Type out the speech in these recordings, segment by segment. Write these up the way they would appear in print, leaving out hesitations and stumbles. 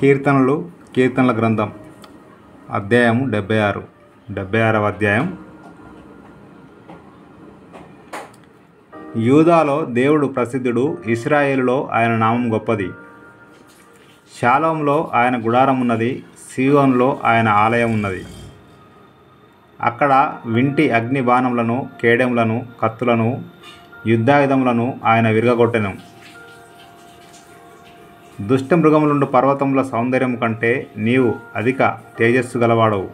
కీర్తనల గ్రంథం అధ్యాయము 76వ అధ్యాయం. యూదాలో దేవుడు ప్రసిద్ధుడు, ఇశ్రాయేలులో ఆయన నామం గొప్పది. షాలోంలో ఆయన గుడారం ఉన్నది, సీయోనులో ఆయన ఆలయం ఉన్నది. అక్కడ వింటి అగ్ని బాణములను, కేడెములను, కత్తులను, యుద్ధాయుధములను ఆయన విరగగొట్టెను. దుష్ట మృగములుండు పర్వతముల సౌందర్యము కంటే నీవు అధిక తేజస్సు గలవాడవు.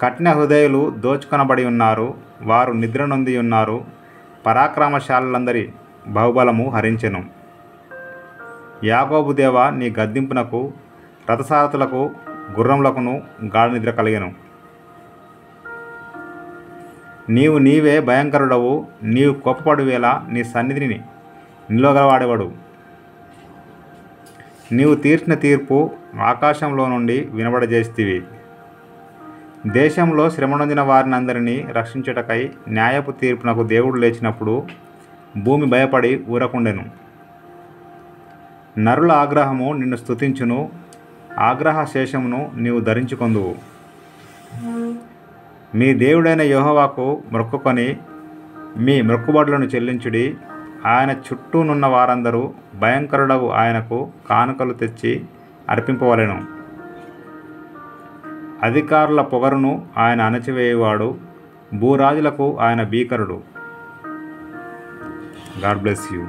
కఠిన హృదయులు దోచుకొనబడి ఉన్నారు, వారు నిద్ర నొంది ఉన్నారు. పరాక్రమశాలందరి బాహుబలము హరించెను. యాకోబు దేవా, నీ గద్దింపునకు రథసారథులకు గుర్రములకును గాఢ నిద్ర కలిగెను. నీవే భయంకరుడవు. నీవు కోపపడు వేళ నీ సన్నిధిని నిలవగలవాడెవడు? నీవు తీర్చిన తీర్పు ఆకాశంలో నుండి వినబడజేస్తివి. దేశంలో శ్రమనొందిన వారినందరినీ రక్షించుటకై న్యాయపు తీర్పునకు దేవుడు లేచినప్పుడు భూమి భయపడి ఊరకుండెను. నరుల ఆగ్రహము నిన్ను స్తుతించును, ఆగ్రహ శేషమును నీవు ధరించుకొందువు. మీ దేవుడైన యెహోవాకు మొక్కుకొని మీ మొక్కుబడులను చెల్లించుడి. ఆయన చుట్టూనున్న వారందరూ భయంకరుడవు ఆయనకు కానుకలు తెచ్చి అర్పింపవలెను. అధికారుల పొగరును ఆయన అణచివేయువాడు, భూరాజులకు ఆయన భీకరుడు. God bless you.